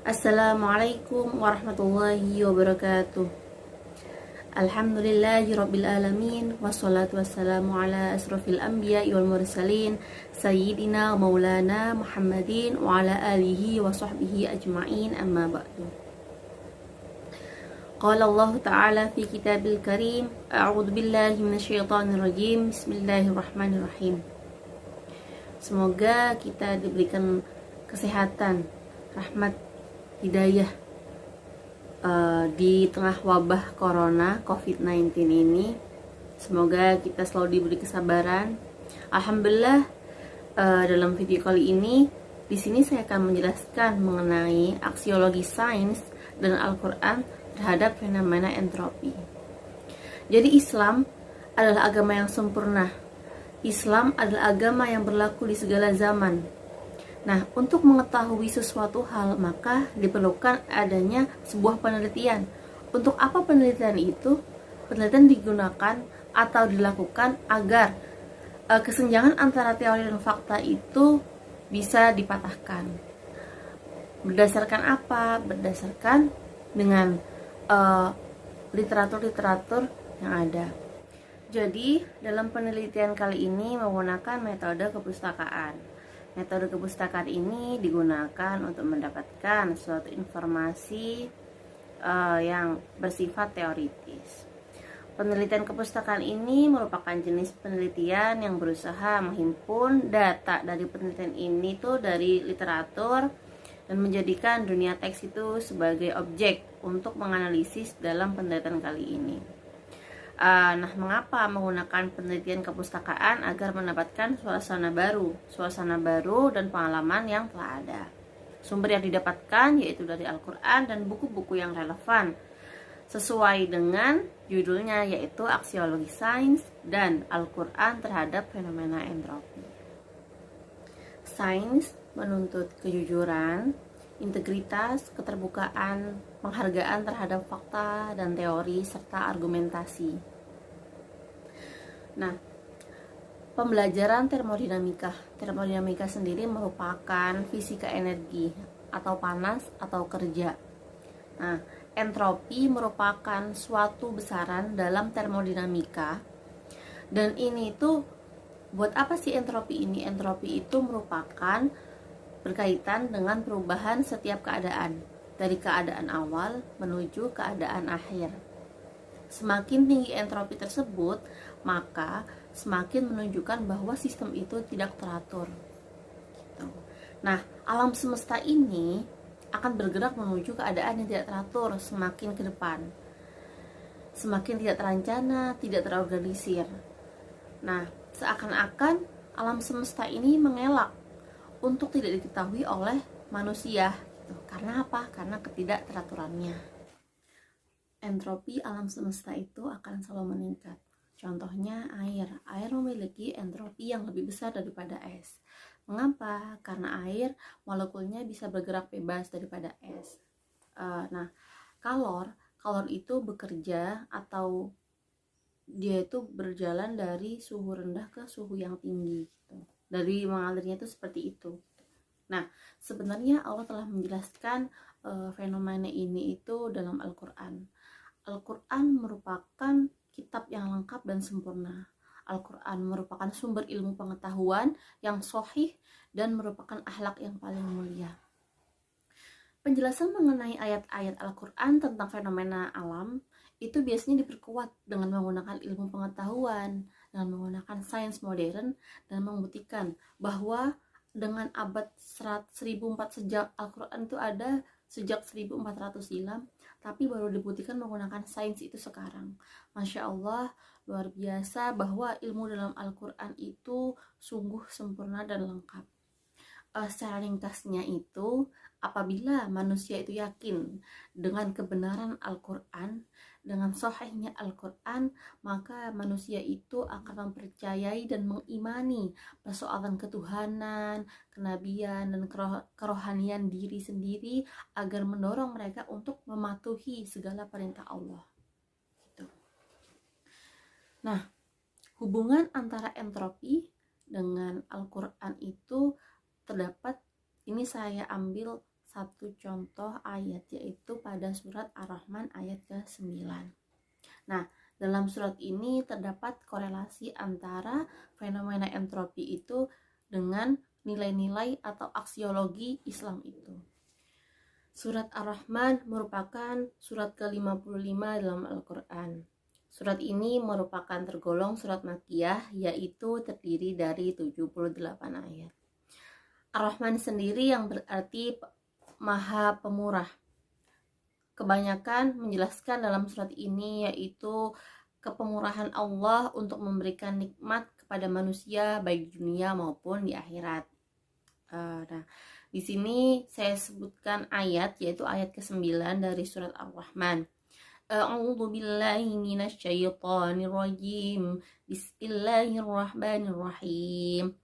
Assalamualaikum warahmatullahi wabarakatuh. Alhamdulillahirabbil alamin wassalatu wassalamu ala asrofil anbiya wal mursalin sayyidina maulana Muhammadin wa ala alihi wa sahbihi ajma'in, amma ba'du. Qala Allah ta'ala fi kitabil karim, a'udzu billahi minasyaitonir rajim, bismillahirrahmanirrahim. Semoga kita diberikan kesehatan, rahmat, hidayah di tengah wabah corona COVID-19 ini. Semoga kita selalu diberi kesabaran. Alhamdulillah, dalam video kali ini di sini saya akan menjelaskan mengenai aksiologi sains dan Al-Quran terhadap fenomena entropi. Jadi Islam adalah agama yang sempurna. Islam adalah agama yang berlaku di segala zaman. Nah, untuk mengetahui sesuatu hal, maka diperlukan adanya sebuah penelitian. Untuk apa penelitian itu? Penelitian digunakan atau dilakukan agar kesenjangan antara teori dan fakta itu bisa dipatahkan. Berdasarkan apa? Berdasarkan dengan literatur-literatur yang ada. Jadi, dalam penelitian kali ini menggunakan metode kepustakaan. Metode kepustakaan ini digunakan untuk mendapatkan suatu informasi yang bersifat teoritis. Penelitian kepustakaan ini merupakan jenis penelitian yang berusaha menghimpun data dari penelitian ini tuh dari literatur dan menjadikan dunia teks itu sebagai objek untuk menganalisis dalam penelitian kali ini. Nah, mengapa menggunakan penelitian kepustakaan? Agar mendapatkan suasana baru dan pengalaman yang telah ada. Sumber yang didapatkan yaitu dari Al-Quran dan buku-buku yang relevan sesuai dengan judulnya, yaitu Aksiologi Sains dan Al-Quran terhadap fenomena entropi. Sains menuntut kejujuran, integritas, keterbukaan, penghargaan terhadap fakta dan teori, serta argumentasi. Nah, pembelajaran termodinamika. Termodinamika sendiri merupakan fisika energi atau panas atau kerja. Nah, entropi merupakan suatu besaran dalam termodinamika. Dan ini tuh, buat apa sih entropi ini? Entropi itu merupakan berkaitan dengan perubahan setiap keadaan, dari keadaan awal menuju keadaan akhir. Semakin tinggi entropi tersebut, maka semakin menunjukkan bahwa sistem itu tidak teratur. Gitu. Nah, alam semesta ini akan bergerak menuju keadaan yang tidak teratur semakin ke depan. Semakin tidak terencana, tidak terorganisir. Nah, seakan-akan alam semesta ini mengelak untuk tidak diketahui oleh manusia. Gitu. Karena apa? Karena ketidakteraturannya. Entropi alam semesta itu akan selalu meningkat. Contohnya air. Air memiliki entropi yang lebih besar daripada es. Mengapa? Karena air molekulnya bisa bergerak bebas daripada es. Nah, kalor itu bekerja atau dia itu berjalan dari suhu rendah ke suhu yang tinggi gitu. Dari mengalirnya itu seperti itu. Nah, sebenarnya Allah telah menjelaskan fenomena ini itu dalam Al-Quran. Al-Quran merupakan kitab yang lengkap dan sempurna. Al-Quran merupakan sumber ilmu pengetahuan yang sahih dan merupakan akhlak yang paling mulia. Penjelasan mengenai ayat-ayat Al-Quran tentang fenomena alam itu biasanya diperkuat dengan menggunakan ilmu pengetahuan, dengan menggunakan sains modern, dan membuktikan bahwa dengan abad 1004 sejak Al-Quran itu ada sejak 1400 silam, tapi baru dibuktikan menggunakan sains itu sekarang. Masya Allah, luar biasa bahwa ilmu dalam Al-Quran itu sungguh sempurna dan lengkap. Secara ringkasnya itu, apabila manusia itu yakin dengan kebenaran Al-Quran, dengan sahihnya Al-Quran, maka manusia itu akan mempercayai dan mengimani persoalan ketuhanan, kenabian, dan kerohanian diri sendiri agar mendorong mereka untuk mematuhi segala perintah Allah. Gitu. Nah, hubungan antara entropi dengan Al-Quran itu terdapat, ini saya ambil satu contoh ayat, yaitu pada surat Ar-Rahman ayat ke-9. Nah, dalam surat ini terdapat korelasi antara fenomena entropi itu dengan nilai-nilai atau aksiologi Islam itu. Surat Ar-Rahman merupakan surat ke-55 dalam Al-Quran. Surat ini merupakan tergolong surat Makkiyah, yaitu terdiri dari 78 ayat. Ar-Rahman sendiri yang berarti Maha Pemurah. Kebanyakan menjelaskan dalam surat ini yaitu kepemurahan Allah untuk memberikan nikmat kepada manusia baik di dunia maupun di akhirat. Nah, di sini saya sebutkan ayat, yaitu ayat ke-9 dari surat Ar-Rahman. A'udzu billahi minasyaitonir rajim. Bismillahirrahmanirrahim.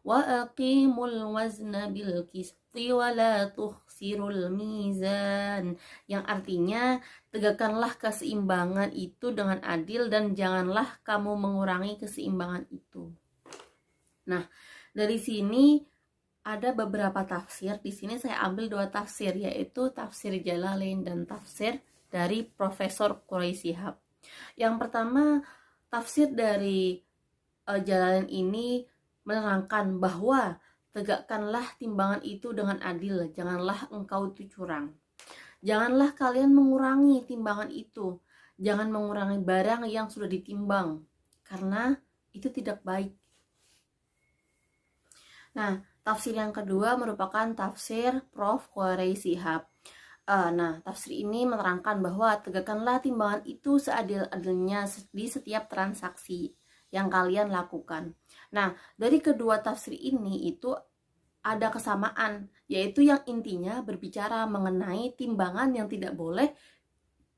Wa aqimul wazna bil qisti wa la tukhsirul mizan, yang artinya tegakkanlah keseimbangan itu dengan adil dan janganlah kamu mengurangi keseimbangan itu. Nah, dari sini ada beberapa tafsir. Di sini saya ambil dua tafsir, yaitu tafsir Jalalain dan tafsir dari Profesor Quraisy Shihab. Yang pertama, tafsir dari Jalalain ini menerangkan bahwa tegakkanlah timbangan itu dengan adil, janganlah engkau itu curang. Janganlah kalian mengurangi timbangan itu, jangan mengurangi barang yang sudah ditimbang, karena itu tidak baik. Nah, tafsir yang kedua merupakan tafsir Prof. Quraisy Shihab. Nah, tafsir ini menerangkan bahwa tegakkanlah timbangan itu seadil-adilnya di setiap transaksi yang kalian lakukan. Nah, dari kedua tafsir ini itu ada kesamaan, yaitu yang intinya berbicara mengenai timbangan yang tidak boleh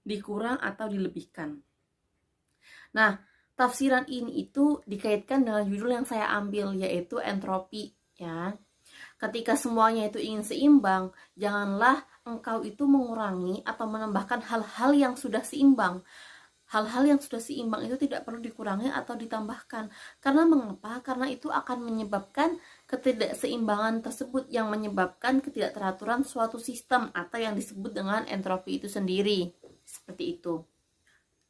dikurang atau dilebihkan. Nah, tafsiran ini itu dikaitkan dengan judul yang saya ambil, yaitu entropi, ya. Ketika semuanya itu ingin seimbang, janganlah engkau itu mengurangi atau menambahkan hal-hal yang sudah seimbang. Hal-hal yang sudah seimbang itu tidak perlu dikurangi atau ditambahkan. Karena mengapa? Karena itu akan menyebabkan ketidakseimbangan tersebut, yang menyebabkan ketidakteraturan suatu sistem atau yang disebut dengan entropi itu sendiri. Seperti itu.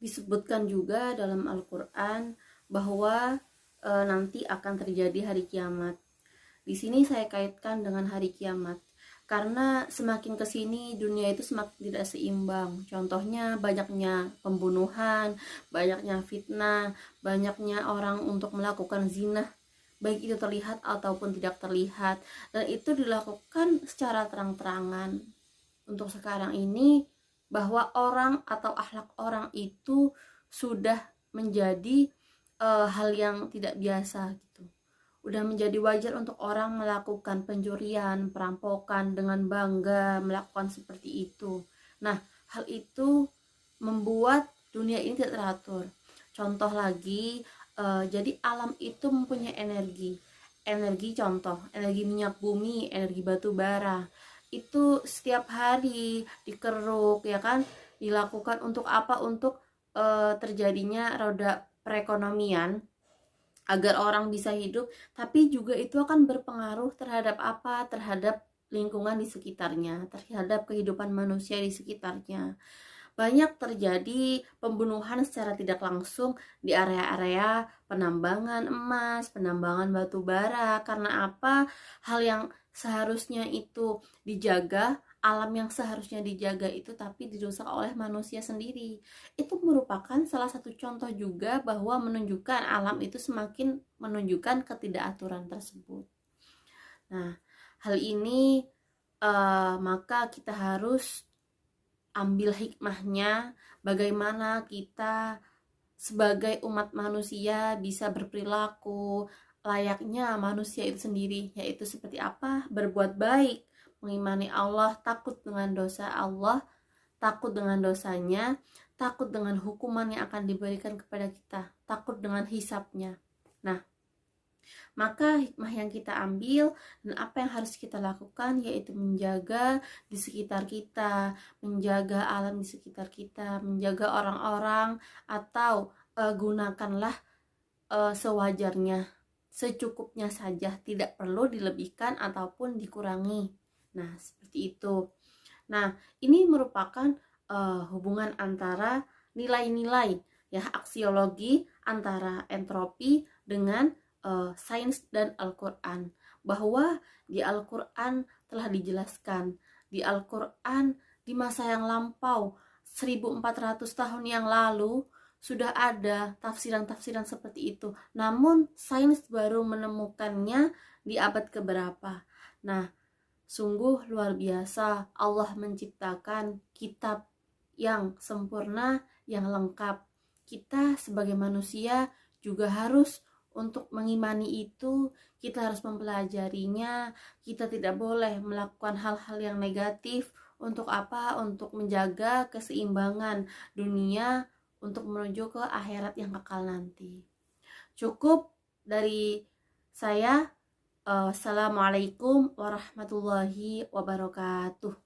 Disebutkan juga dalam Al-Quran bahwa nanti akan terjadi hari kiamat. Di sini saya kaitkan dengan hari kiamat. Karena semakin kesini dunia itu semakin tidak seimbang. Contohnya banyaknya pembunuhan, banyaknya fitnah, banyaknya orang untuk melakukan zina, baik itu terlihat ataupun tidak terlihat. Dan itu dilakukan secara terang-terangan. Untuk sekarang ini, bahwa orang atau akhlak orang itu sudah menjadi hal yang tidak biasa gitu. Udah menjadi wajar untuk orang melakukan pencurian, perampokan dengan bangga melakukan seperti itu. Nah, hal itu membuat dunia ini tidak teratur. Contoh lagi, jadi alam itu mempunyai energi contoh, energi minyak bumi, energi batu bara. Itu setiap hari dikeruk, ya kan, dilakukan untuk apa? Untuk terjadinya roda perekonomian, agar orang bisa hidup, tapi juga itu akan berpengaruh terhadap apa? Terhadap lingkungan di sekitarnya, terhadap kehidupan manusia di sekitarnya. Banyak terjadi pembunuhan secara tidak langsung di area-area penambangan emas, penambangan batu bara. Karena apa? Hal yang seharusnya itu dijaga, alam yang seharusnya dijaga itu tapi dirusak oleh manusia sendiri. Itu merupakan salah satu contoh juga bahwa menunjukkan alam itu semakin menunjukkan ketidakaturan tersebut. Nah, hal ini maka kita harus ambil hikmahnya, bagaimana kita sebagai umat manusia bisa berperilaku layaknya manusia itu sendiri, yaitu seperti apa? Berbuat baik, mengimani Allah, takut dengan dosa Allah, takut dengan dosanya, takut dengan hukuman yang akan diberikan kepada kita, takut dengan hisabnya. Nah, maka hikmah yang kita ambil dan apa yang harus kita lakukan yaitu menjaga di sekitar kita, menjaga alam di sekitar kita, menjaga orang-orang, atau gunakanlah sewajarnya, secukupnya saja, tidak perlu dilebihkan ataupun dikurangi. Nah, seperti itu. Nah, ini merupakan hubungan antara nilai-nilai ya aksiologi antara entropi dengan sains dan Al-Qur'an. Bahwa di Al-Qur'an telah dijelaskan, di Al-Qur'an di masa yang lampau 1400 tahun yang lalu sudah ada tafsiran-tafsiran seperti itu. Namun sains baru menemukannya di abad keberapa. Nah, sungguh luar biasa Allah menciptakan kitab yang sempurna, yang lengkap. Kita sebagai manusia juga harus untuk mengimani itu, kita harus mempelajarinya. Kita tidak boleh melakukan hal-hal yang negatif. Untuk apa? Untuk menjaga keseimbangan dunia untuk menuju ke akhirat yang kekal nanti. Cukup dari saya. Assalamualaikum warahmatullahi wabarakatuh.